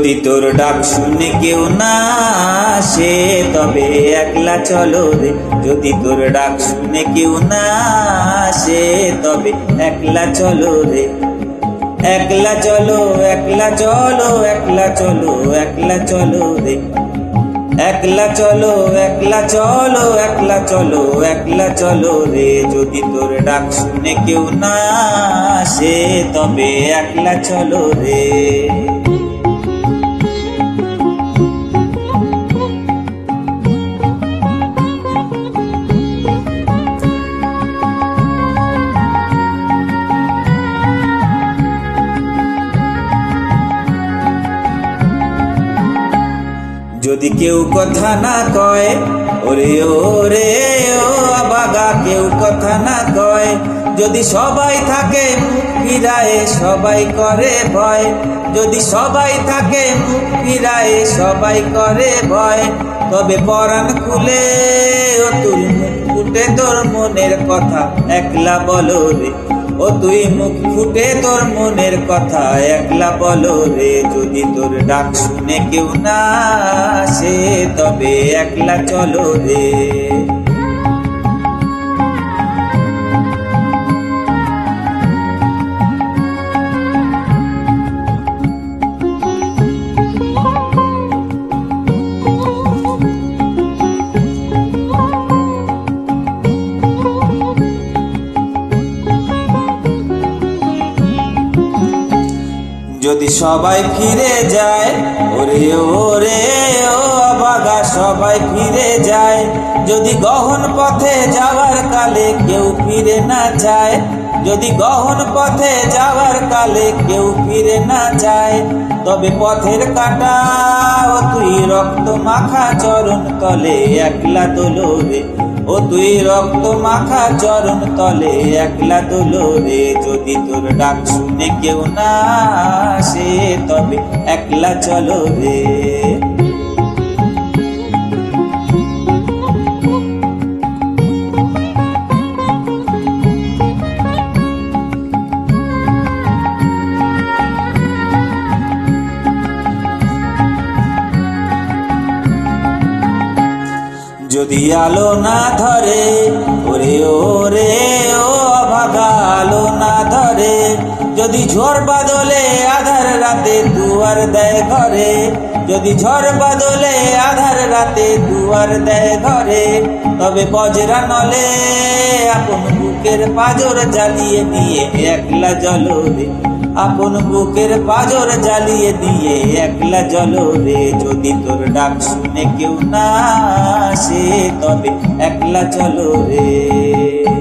যদি তোর ডাক শুনে কেউ না আসে তবে একলা চলো রে। যদি তোর ডাক শুনে কেউ না আসে তবে একলা চলো রে। একলা চলো, একলা চলো, একলা চলো, একলা চলো রে। একলা চলো, একলা চলো, একলা চলো, একলা চলো রে। যদি তোর ডাক শুনে কেউ না আসে তবে একলা চলো রে। যদি কেউ কথা না কয়, ওরে ওরে ও বাগা, কেউ কথা না কয়, যদি সবাই থাকে মুখ ফিরায়ে সবাই করে ভয়, যদি সবাই থাকে মুখ ফিরায়ে সবাই করে ভয়, তবে পরাণ খুলে ও তুই মুখ ফুটে তোর মনের কথা একলা বলো রে। ও তুই মুখ ফুটে তোর মনের কথা একলা বলো রে। যদি তোর ডাক শুনে কেউ না আসে তবে একলা চলো রে। যদি সবাই ফিরে যায়, ওরে ওরে ও বাগা, সবাই ফিরে যায়, যদি গহন পথে যাওয়ার কালে কেউ ফিরে না যায়, যদি গহন পথে যাওয়ার কালে কেউ ফিরে না যায়, তবে পথের কাঁটা ও তুই রক্ত মাখা চরণ তলে একলা তোলো রে। ও তুই রক্ত মাখা চরণ তলে একলা তোলো রে। যদি তোর ডাক শুনে কেউ না আসে তবে একলা চলো রে। যদি আলো না ধরে, ওরে ওরে ও ভাগা, আলো না ধরে, যদি ঝড় বাদলে আধার রাতে দুয়ার দেয় ঘরে, যদি ঝড় বাদলে আধার রাতে দুয়ার দেয় ঘরে, তবে বজরা নলে আপন বুকের পাজর জ্বালিয়ে দিয়ে একলা জ্বলো রে। আপন বুকের পাজর জ্বালিয়ে দিয়ে একলা জ্বলো রে। যদি তোর ডাক শুনে কেউ না আসে তবে একলা চলো রে।